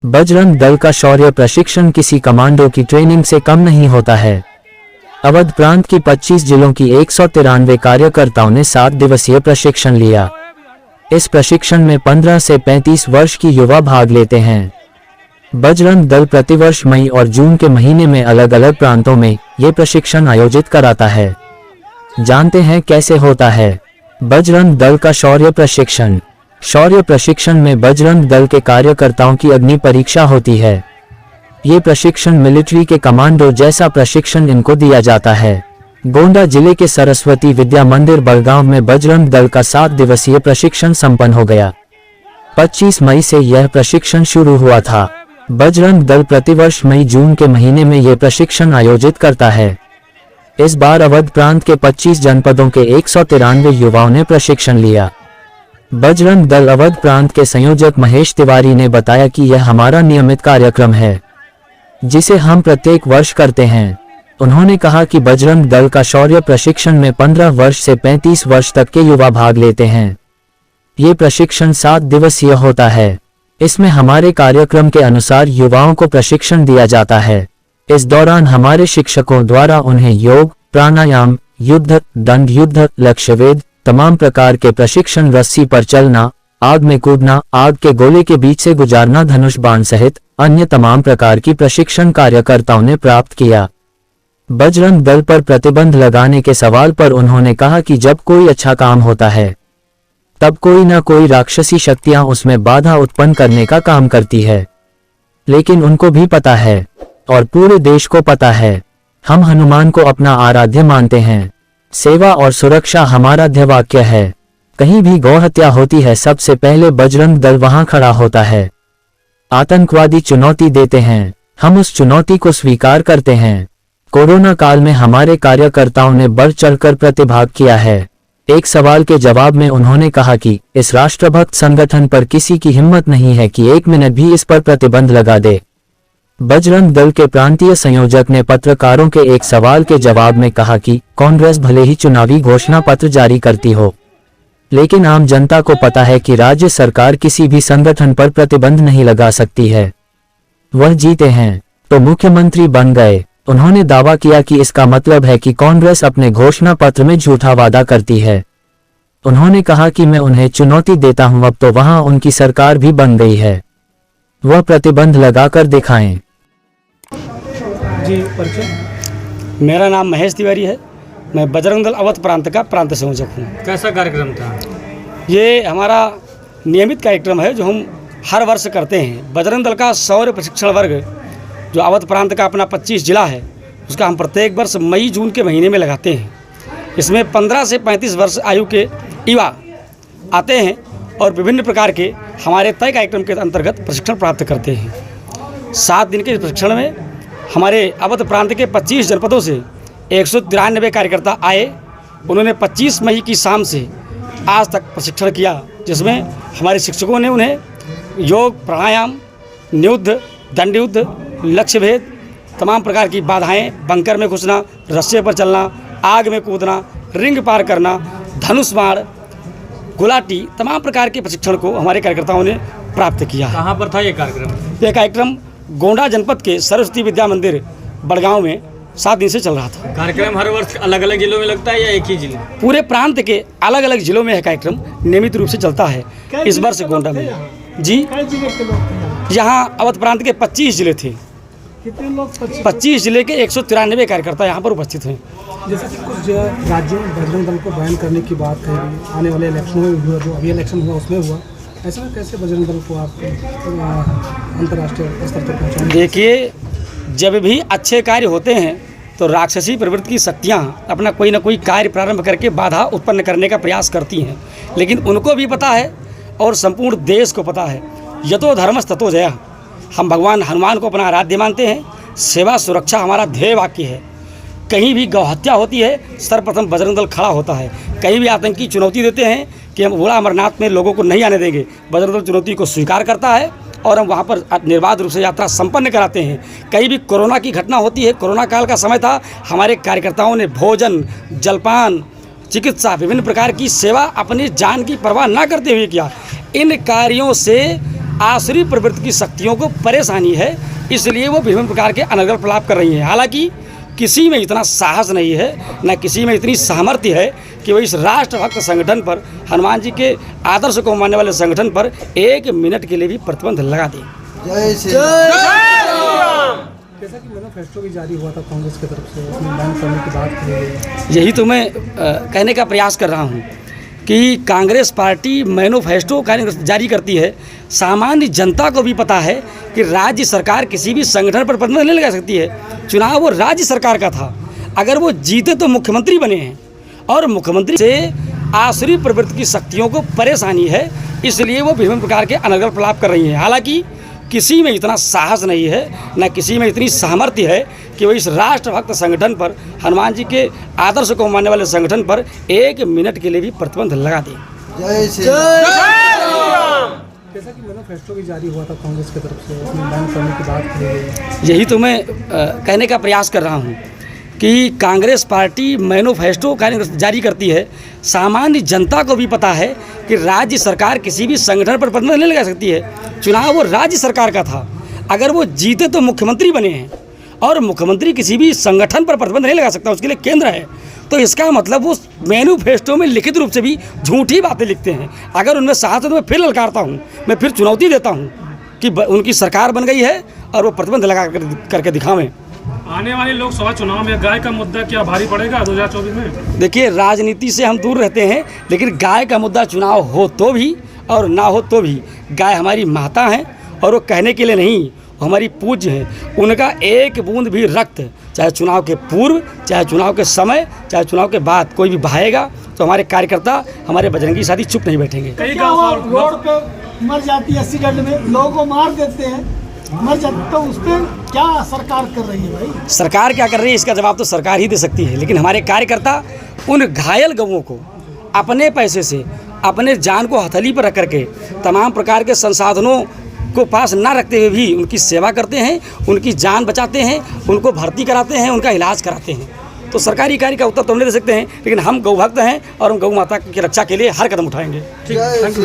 बजरंग दल का शौर्य प्रशिक्षण किसी कमांडो की ट्रेनिंग से कम नहीं होता है। अवध प्रांत की 25 जिलों की 193 कार्यकर्ताओं ने 7 दिवसीय प्रशिक्षण लिया। इस प्रशिक्षण में 15 से 35 वर्ष की युवा भाग लेते हैं। बजरंग दल प्रतिवर्ष मई और जून के महीने में अलग अलग प्रांतों में ये प्रशिक्षण आयोजित कराता है। जानते हैं कैसे होता है बजरंग दल का शौर्य प्रशिक्षण। शौर्य प्रशिक्षण में बजरंग दल के कार्यकर्ताओं की अग्नि परीक्षा होती है। ये प्रशिक्षण मिलिट्री के कमांडो जैसा प्रशिक्षण इनको दिया जाता है। गोंडा जिले के सरस्वती विद्या मंदिर बड़गांव में बजरंग दल का 7 दिवसीय प्रशिक्षण संपन्न हो गया। 25 मई से यह प्रशिक्षण शुरू हुआ था। बजरंग दल प्रतिवर्ष मई जून के महीने में यह प्रशिक्षण आयोजित करता है। इस बार अवध प्रांत के 25 जनपदों के 193 युवाओं ने प्रशिक्षण लिया। बजरंग दल अवध प्रांत के संयोजक महेश तिवारी ने बताया कि यह हमारा नियमित कार्यक्रम है जिसे हम प्रत्येक वर्ष करते हैं। उन्होंने कहा कि बजरंग दल का शौर्य प्रशिक्षण में 15 वर्ष से 35 वर्ष तक के युवा भाग लेते हैं। ये प्रशिक्षण 7 दिवसीय होता है। इसमें हमारे कार्यक्रम के अनुसार युवाओं को प्रशिक्षण दिया जाता है। इस दौरान हमारे शिक्षकों द्वारा उन्हें योग, प्राणायाम, युद्ध, दंड युद्ध, लक्ष्यवेध, तमाम प्रकार के प्रशिक्षण, रस्सी पर चलना, आग में कूदना, आग के गोले के बीच से गुजारना, धनुष बाण सहित अन्य तमाम प्रकार की प्रशिक्षण कार्यकर्ताओं ने प्राप्त किया। बजरंग दल पर प्रतिबंध लगाने के सवाल पर उन्होंने कहा कि जब कोई अच्छा काम होता है तब कोई न कोई राक्षसी शक्तियां उसमें बाधा उत्पन्न करने का काम करती है, लेकिन उनको भी पता है और पूरे देश को पता है। हम हनुमान को अपना आराध्य मानते हैं। सेवा और सुरक्षा हमारा ध्येयवाक्य है। कहीं भी गौ हत्या होती है सबसे पहले बजरंग दल वहां खड़ा होता है। आतंकवादी चुनौती देते हैं, हम उस चुनौती को स्वीकार करते हैं। कोरोना काल में हमारे कार्यकर्ताओं ने बढ़ चढ़कर प्रतिभाग किया है। एक सवाल के जवाब में उन्होंने कहा कि इस राष्ट्रभक्त संगठन पर किसी की हिम्मत नहीं है कि 1 मिनट भी इस पर प्रतिबंध लगा दे। बजरंग दल के प्रांतीय संयोजक ने पत्रकारों के एक सवाल के जवाब में कहा कि कांग्रेस भले ही चुनावी घोषणा पत्र जारी करती हो, लेकिन आम जनता को पता है कि राज्य सरकार किसी भी संगठन पर प्रतिबंध नहीं लगा सकती है। वह जीते हैं तो मुख्यमंत्री बन गए। उन्होंने दावा किया कि इसका मतलब है कि कांग्रेस अपने घोषणा पत्र में झूठा वादा करती है। उन्होंने कहा कि मैं उन्हें चुनौती देता हूं, अब तो वहां उनकी सरकार भी बन गई है, वह प्रतिबंध लगाकर दिखाएं। जी, परिचय। मेरा नाम महेश तिवारी है। मैं बजरंग दल अवध प्रांत का प्रांत संयोजक हूँ। कैसा कार्यक्रम था? ये हमारा नियमित कार्यक्रम है जो हम हर वर्ष करते हैं। बजरंग दल का शौर्य प्रशिक्षण वर्ग जो अवध प्रांत का अपना 25 जिला है, उसका हम प्रत्येक वर्ष मई जून के महीने में लगाते हैं। इसमें 15 से 35 वर्ष आयु के युवा आते हैं और विभिन्न प्रकार के हमारे तय कार्यक्रम के अंतर्गत प्रशिक्षण प्राप्त करते हैं। 7 दिन के प्रशिक्षण में हमारे अवध प्रांत के 25 जनपदों से 193 कार्यकर्ता आए। उन्होंने 25 मई की शाम से आज तक प्रशिक्षण किया, जिसमें हमारे शिक्षकों ने उन्हें योग, प्राणायाम, नियुद्ध, दंड युद्ध, लक्ष्य भेद, तमाम प्रकार की बाधाएं, बंकर में घुसना, रस्से पर चलना, आग में कूदना, रिंग पार करना, धनुष बाण, गुलाटी, तमाम प्रकार के प्रशिक्षण को हमारे कार्यकर्ताओं ने प्राप्त किया। कहाँ पर था ये कार्यक्रम? यह कार्यक्रम गोंडा जनपद के सरस्वती विद्या मंदिर बड़गांव में 7 दिन से चल रहा था। कार्यक्रम हर वर्ष अलग अलग जिलों में लगता है या एक ही जिले? पूरे प्रांत के अलग अलग जिलों में यह कार्यक्रम नियमित रूप से चलता है। इस वर्ष गोंडा में जी, यहाँ अवध प्रांत के 25 जिले थे। कितने लोग? 25 जिले के 193 कार्यकर्ता यहाँ पर उपस्थित हैं। जैसे कि कुछ राज्यों में बजरंग दल को बैन करने की बात कही गई, आने वाले इलेक्शन में हुआ, जो अभी इलेक्शन हुआ उसमें हुआ, ऐसा में कैसे बजरंग दल को आप अंतर्राष्ट्रीय स्तर तक पहुँचाएंगे? देखिए, जब भी अच्छे कार्य होते हैं तो राक्षसी प्रवृत्ति की शक्तियाँ अपना कोई ना कोई कार्य प्रारंभ करके बाधा उत्पन्न करने का प्रयास करती हैं, लेकिन उनको भी पता है और संपूर्ण देश को पता है, यतो धर्मस् ततो जयः। हम भगवान हनुमान को अपना आराध्य मानते हैं। सेवा सुरक्षा हमारा ध्येय वाक्य है। कहीं भी गौ हत्या होती है, सर्वप्रथम बजरंग दल खड़ा होता है। कहीं भी आतंकी चुनौती देते हैं कि हम बूढ़ा अमरनाथ में लोगों को नहीं आने देंगे, बजरंग दल चुनौती को स्वीकार करता है और हम वहाँ पर निर्बाध रूप से यात्रा संपन्न कराते हैं। कहीं भी कोरोना की घटना होती है, कोरोना काल का समय था, हमारे कार्यकर्ताओं ने भोजन, जलपान, चिकित्सा, विभिन्न प्रकार की सेवा अपनी जान की परवाह ना करते हुए किया। इन कार्यों से आसुरी प्रवृत्ति की शक्तियों को परेशानी है, इसलिए वो विभिन्न प्रकार के अनर्गल प्रलाप कर रही हैं। हालांकि किसी में इतना साहस नहीं है, न किसी में इतनी सामर्थ्य है कि वो इस राष्ट्रभक्त संगठन पर, हनुमान जी के आदर्श को मानने वाले संगठन पर 1 मिनट के लिए भी प्रतिबंध लगा दें। जैसा कि मैनिफेस्टो भी जारी हुआ था कांग्रेस की तरफ से, उसमें बैन करने की बात की गई। यही तो मैं कहने का प्रयास कर रहा हूँ कि कांग्रेस पार्टी मैनिफेस्टो जारी करती है। सामान्य जनता को भी पता है कि राज्य सरकार किसी भी संगठन पर प्रतिबंध नहीं लगा सकती है। चुनाव वो राज्य सरकार का था, अगर वो जीते तो मुख्यमंत्री बने हैं, और मुख्यमंत्री से आसुरी प्रवृत्ति की शक्तियों को परेशानी है, इसलिए वो विभिन्न प्रकार के अनर्गल प्रलाप कर रही हैं। हालांकि किसी में इतना साहस नहीं है, न किसी में इतनी सामर्थ्य है कि वो इस राष्ट्रभक्त संगठन पर, हनुमान जी के आदर्श को मानने वाले संगठन पर 1 मिनट के लिए भी प्रतिबंध लगा दें। जैसा कि मैनिफेस्टो भी जारी हुआ था कांग्रेस की तरफ से, उसमें बैन करने की बात की गई। यही तो मैं कहने का प्रयास कर रहा हूँ कि कांग्रेस पार्टी मैनिफेस्टो जारी करती है। सामान्य जनता को भी पता है कि राज्य सरकार किसी भी संगठन पर प्रतिबंध नहीं लगा सकती है। चुनाव वो राज्य सरकार का था, अगर वो जीते तो मुख्यमंत्री बने हैं, और मुख्यमंत्री किसी भी संगठन पर प्रतिबंध नहीं लगा सकता, उसके लिए केंद्र है। तो इसका मतलब वो मैनिफेस्टो में लिखित रूप से भी झूठी बातें लिखते हैं। अगर उनमें साहस है तो मैं फिर ललकारता हूँ, मैं फिर चुनौती देता हूँ कि उनकी सरकार बन गई है और वो प्रतिबंध लगा करके दिखावें। आने वाले लोकसभा चुनाव में गाय का मुद्दा क्या भारी पड़ेगा 2024 में? देखिए, राजनीति से हम दूर रहते हैं, लेकिन गाय का मुद्दा चुनाव हो तो भी और ना हो तो भी, गाय हमारी माता हैं, और वो कहने के लिए नहीं, वो हमारी पूज्य हैं। उनका एक बूंद भी रक्त, चाहे चुनाव के पूर्व, चाहे चुनाव के समय, चाहे चुनाव के बाद, कोई भी बहाएगा तो हमारे कार्यकर्ता, हमारे बजरंगी साथी चुप नहीं बैठेंगे। कई गाँव रोड पे मर जाती है एक्सीडेंट में, लोगों को मार देते हैं, मर जाते, तो उस पर क्या सरकार कर रही है भाई? सरकार क्या कर रही है, इसका जवाब तो सरकार ही दे सकती है। लेकिन हमारे कार्यकर्ता उन घायल गौओं को अपने पैसे से, अपने जान को हथेली पर रख करके, तमाम प्रकार के संसाधनों को पास ना रखते हुए भी उनकी सेवा करते हैं, उनकी जान बचाते हैं, उनको भर्ती कराते हैं, उनका इलाज कराते हैं। तो सरकारी कार्य का उत्तर तो हम नहीं दे सकते हैं, लेकिन हम गौ भक्त हैं और हम गौ माता की रक्षा के लिए हर कदम उठाएंगे। ठीक, थैंक यू।